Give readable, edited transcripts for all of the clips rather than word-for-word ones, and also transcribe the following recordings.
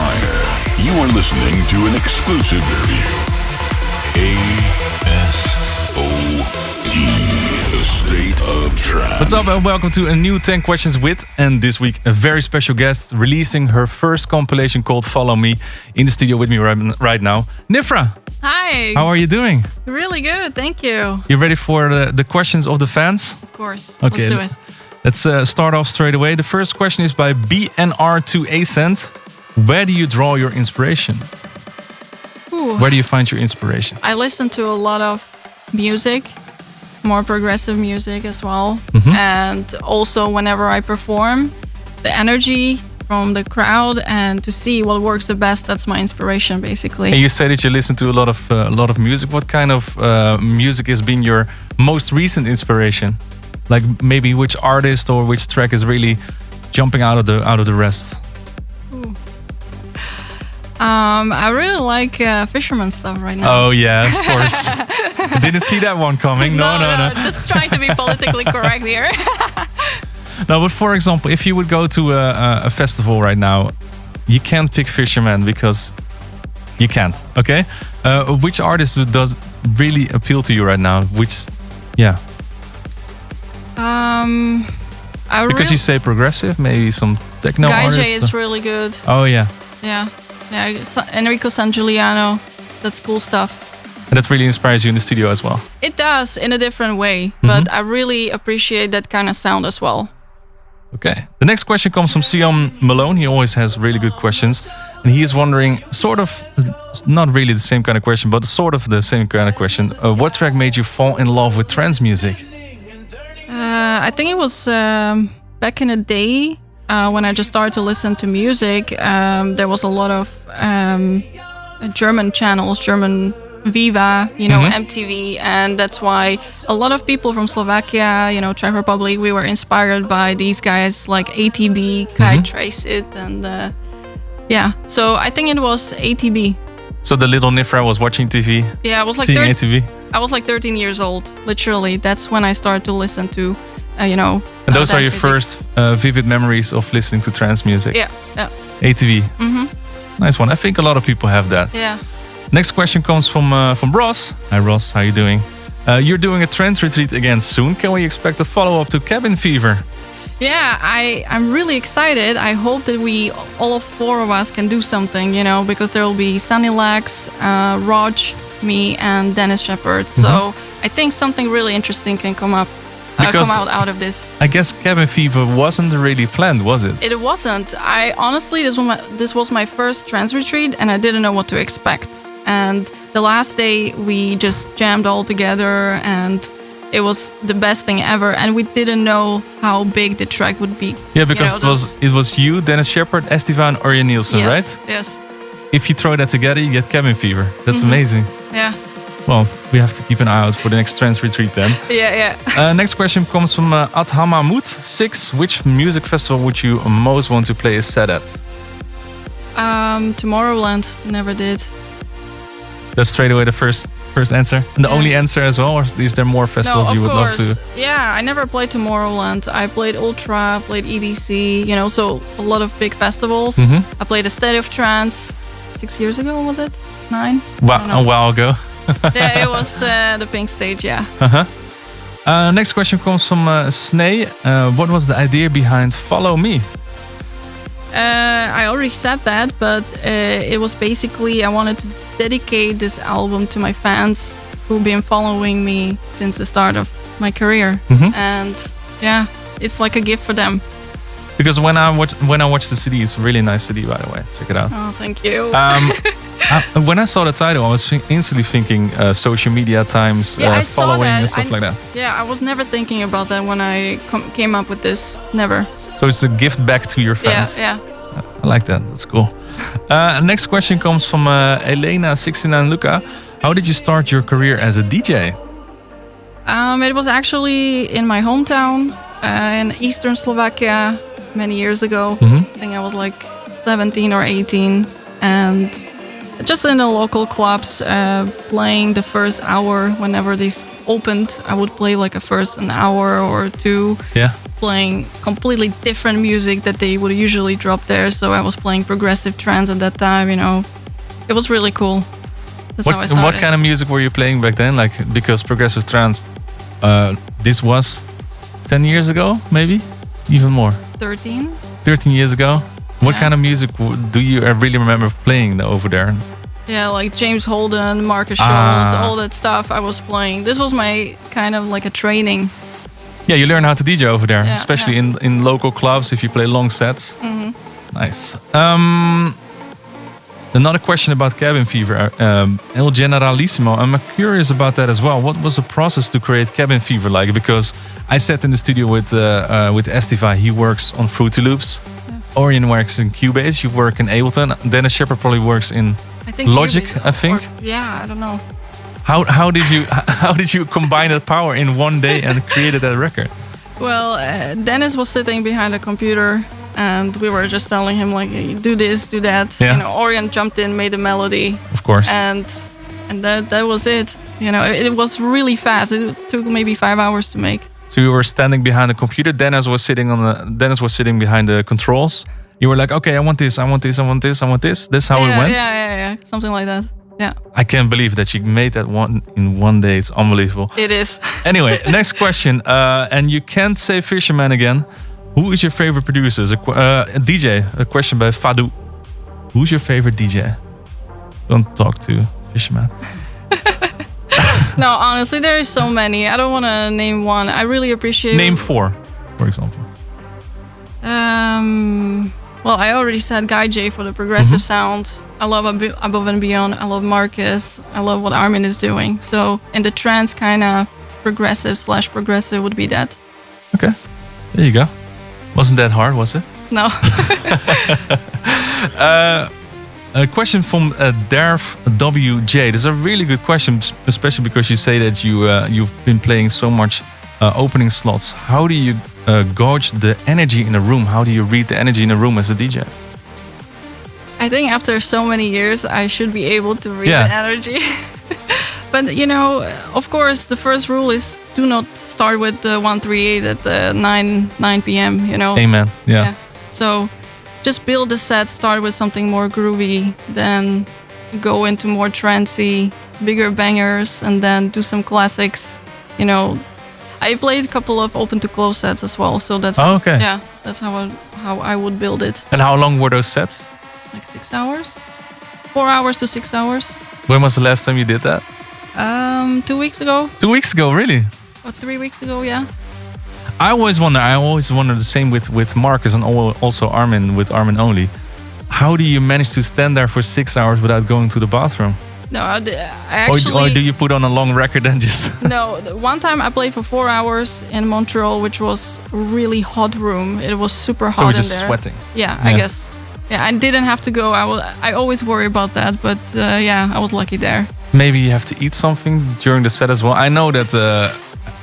higher. You are listening to an exclusive review. ASOT, A State of Trance. What's up and welcome to a new 10 Questions With, and this week a very special guest releasing her first compilation called Follow Me in the studio with me right now. Nifra! Hi! How are you doing? Really good, thank you. You ready for the questions of the fans? Of course, Okay, let's do it. Let's start off straight away. The first question is by BNR to ASOT. Where do you draw your inspiration? Ooh. Where do you find your inspiration? I listen to a lot of music, more progressive music as well. And also whenever I perform, the energy from the crowd and to see what works the best, that's my inspiration basically. And you say that you listen to a lot of music. What kind of music has been your most recent inspiration? Like maybe which artist or which track is really jumping out of the rest? Ooh. I really like fisherman stuff right now. Oh yeah, of course. I didn't see that one coming. No. Just trying to be politically correct here. No, but for example, if you would go to a festival right now, you can't pick fisherman because you can't. Okay, which artist does really appeal to you right now? Because you say progressive, maybe some techno artists. Guy J is really good. Oh yeah. Yeah, Enrico Sangiuliano, that's cool stuff. And that really inspires you in the studio as well. It does, in a different way, but I really appreciate that kind of sound as well. Okay. The next question comes from Sion Malone. He always has really good questions. And he is wondering, sort of, not really the same kind of question, but sort of the same kind of question. What track made you fall in love with trance music? I think it was back in the day when I just started to listen to music. There was a lot of German channels, German Viva, MTV, and that's why a lot of people from Slovakia, Czech Republic, we were inspired by these guys like ATB, Kai Tracit, and so I think it was ATB. So the little Nifra was watching TV. Yeah, I was like seeing ATV. I was like 13 years old, literally. That's when I started to listen to, And those are your music. first vivid memories of listening to trance music. Yeah. ATV. Nice one. I think a lot of people have that. Yeah. Next question comes from Ross. Hi Ross, how you doing? You're doing a trance retreat again soon. Can we expect a follow-up to Cabin Fever? Yeah, I'm really excited. I hope that all four of us can do something, because there will be Sunny Lax, Rog, me, and Dennis Shepard. So I think something really interesting can come out of this. I guess Cabin Fever wasn't really planned, was it? It wasn't. Honestly, this was my first trance retreat, and I didn't know what to expect. And the last day, we just jammed all together, and it was the best thing ever. And we didn't know how big the track would be. Yeah, because it was you, Dennis Shepard, Estevan, Orjan Nielsen, right? Yes. If you throw that together, you get Cabin Fever. That's amazing. Yeah. Well, we have to keep an eye out for the next trance retreat then. Yeah. Next question comes from Adhamamut 6. Which music festival would you most want to play a set at? Tomorrowland. Never did. That's straight away the first answer. And the only answer as well, or is there more festivals you would love to? Yeah, I never played Tomorrowland. I played Ultra, played EDC, so a lot of big festivals. I played A State of Trance 6 years ago, was it? 9? A while ago. Yeah, it was the pink stage, yeah. Next question comes from Sney. What was the idea behind Follow Me? I already said that, but it was basically I wanted to dedicate this album to my fans who've been following me since the start of my career. And yeah, it's like a gift for them. Because when I watched the CD, it's a really nice CD, by the way. Check it out. Oh, thank you. When I saw the title, I was instantly thinking social media times, following and stuff like that. Yeah, I was never thinking about that when I came up with this. Never. So it's a gift back to your fans. Yeah. I like that. That's cool. Next question comes from Elena69 Luca. How did you start your career as a DJ? It was actually in my hometown in eastern Slovakia many years ago. I think I was like 17 or 18, and just in the local clubs, playing the first hour whenever these opened. I would play like an hour or two. Yeah. playing completely different music that they would usually drop there. So I was playing progressive trance at that time. It was really cool. That's how I started. What kind of music were you playing back then? Like, because progressive trance, this was 10 years ago, maybe even more. 13 years ago. What kind of music do you really remember playing over there? Yeah, like James Holden, Marcus Schultz, all that stuff I was playing. This was my kind of like a training. Yeah, you learn how to DJ over there, especially in local clubs if you play long sets. Mm-hmm. Nice. Another question about Cabin Fever. El Generalissimo, I'm curious about that as well. What was the process to create Cabin Fever like? Because I sat in the studio with Estiva. He works on Fruity Loops. Yeah. Orion works in Cubase. You work in Ableton. Dennis Shepard probably works in Logic, Cubase, I think. I don't know. How did you combine that power in one day and created that record? Well, Dennis was sitting behind a computer, and we were just telling him like, hey, do this, do that. Yeah. Orion jumped in, made a melody. Of course. And that was it. It was really fast. It took maybe 5 hours to make. So you were standing behind the computer. Dennis was sitting behind the controls. You were like, okay, I want this, I want this, I want this, I want this. That's how it went? Yeah. Something like that. Yeah. I can't believe that you made that in one day. It's unbelievable. It is. Anyway, next question. And you can't say Fisherman again. Who is your favorite producer? A DJ. A question by Fadu. Who's your favorite DJ? Don't talk to Fisherman. No, honestly, there is so many. I don't want to name one. I really appreciate... Name 4, for example. Well, I already said Guy J for the progressive sound. I love Above and Beyond. I love Marcus. I love what Armin is doing. So in the trance kind of progressive would be that. Okay, there you go. Wasn't that hard, was it? No. A question from Derf WJ. This is a really good question, especially because you say that you've been playing so much opening slots. How do you gauge the energy in a room? How do you read the energy in a room as a DJ? I think after so many years, I should be able to read the energy. But, of course, the first rule is do not start with the 138 at 9 p.m., Amen. Yeah. So just build the set, start with something more groovy, then go into more trancey, bigger bangers, and then do some classics. I played a couple of open to close sets as well, so that's that's how I would build it. And how long were those sets? Like 6 hours, 4 hours to 6 hours. When was the last time you did that? 2 weeks ago. 2 weeks ago, really? Or 3 weeks ago, yeah. I always wonder the same with Marcus and also Armin, with Armin only. How do you manage to stand there for 6 hours without going to the bathroom? No, I actually... Or do you put on a long record and just... No, one time I played for 4 hours in Montreal, which was a really hot room. It was super hot in there. So just sweating. Yeah, I guess. Yeah, I didn't have to go. I always worry about that, but I was lucky there. Maybe you have to eat something during the set as well. I know that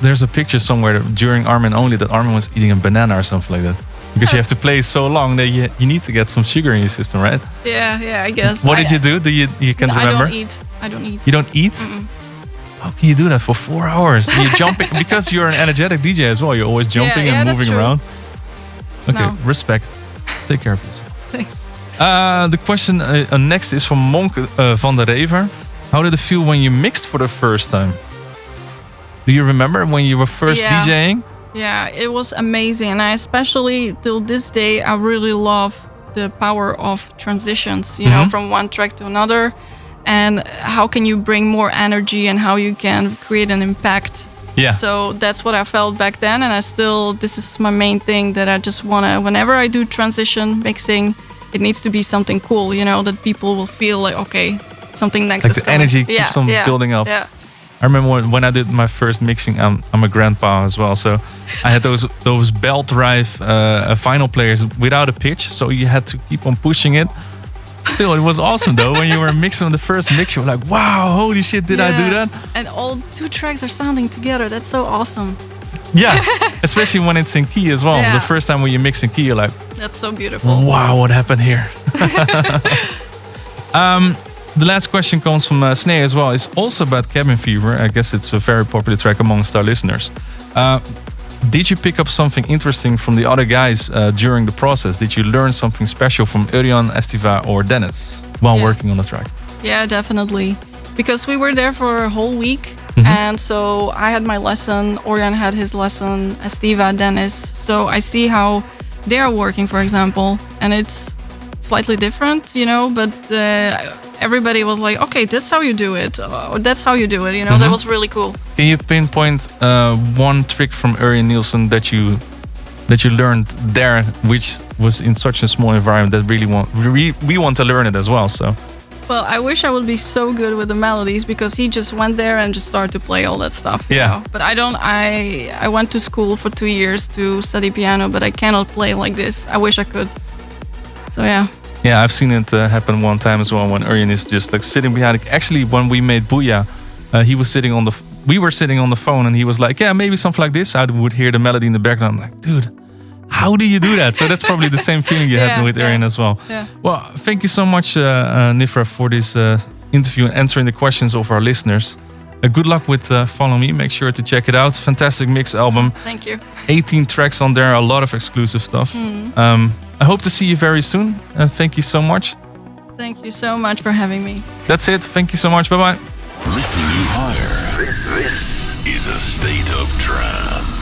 there's a picture somewhere during Armin only that Armin was eating a banana or something like that. Because you have to play so long that you need to get some sugar in your system, right? Yeah, I guess. What did you do? You can't remember? I don't eat. You don't eat? Mm-mm. How can you do that for 4 hours? You're jumping because you're an energetic DJ as well. You're always jumping and moving around. Okay, respect. Take care of yourself. Thanks. The question next is from Monk van der Rever. How did it feel when you mixed for the first time? Do you remember when you were first DJing? Yeah, it was amazing. And I especially, till this day, I really love the power of transitions, you know, from one track to another. And how can you bring more energy and how you can create an impact. Yeah. So that's what I felt back then. And this is my main thing that I just want to, whenever I do transition mixing, it needs to be something cool, that people will feel like, okay, something next is the energy keeps on building up. Yeah. I remember when I did my first mixing, I'm a grandpa as well, so I had those belt drive vinyl players without a pitch, so you had to keep on pushing it. Still, it was awesome though. When you were mixing the first mix, you were like, wow, holy shit, did I do that? And all 2 tracks are sounding together. That's so awesome. Yeah, especially when it's in key as well. Yeah. The first time when you mix in key, you're like, that's so beautiful. Wow, what happened here? The last question comes from Snee as well. It's also about Cabin Fever. I guess it's a very popular track amongst our listeners. Did you pick up something interesting from the other guys during the process? Did you learn something special from Örjan, Estiva, or Dennis while working on the track? Yeah, definitely. Because we were there for a whole week. And so I had my lesson, Örjan had his lesson, Estiva, Dennis. So I see how they're working, for example. And it's slightly different, you know, but everybody was like, okay, that's how you do it. Or that's how you do it, you know. That was really cool. Can you pinpoint one trick from Örjan Nielsen that you learned there, which was in such a small environment that we want to learn it as well? So, well, I wish I would be so good with the melodies, because he just went there and just started to play all that stuff. You know? But I don't. I went to school for 2 years to study piano, but I cannot play like this. I wish I could. So yeah. Yeah, I've seen it happen one time as well when Örjan is just like sitting behind. Actually, when we made Booyah, he was sitting on we were sitting on the phone, and he was like, yeah, maybe something like this. I would hear the melody in the background. I'm like, dude, how do you do that? So that's probably the same feeling you had with Örjan as well. Yeah. Well, thank you so much, Nifra, for this interview and answering the questions of our listeners. Good luck with Follow Me. Make sure to check it out. Fantastic mix album. Thank you. 18 tracks on there, a lot of exclusive stuff. I hope to see you very soon, and thank you so much. Thank you so much for having me. That's it. Thank you so much. Bye-bye. Lifting you higher. This is A State of Trance.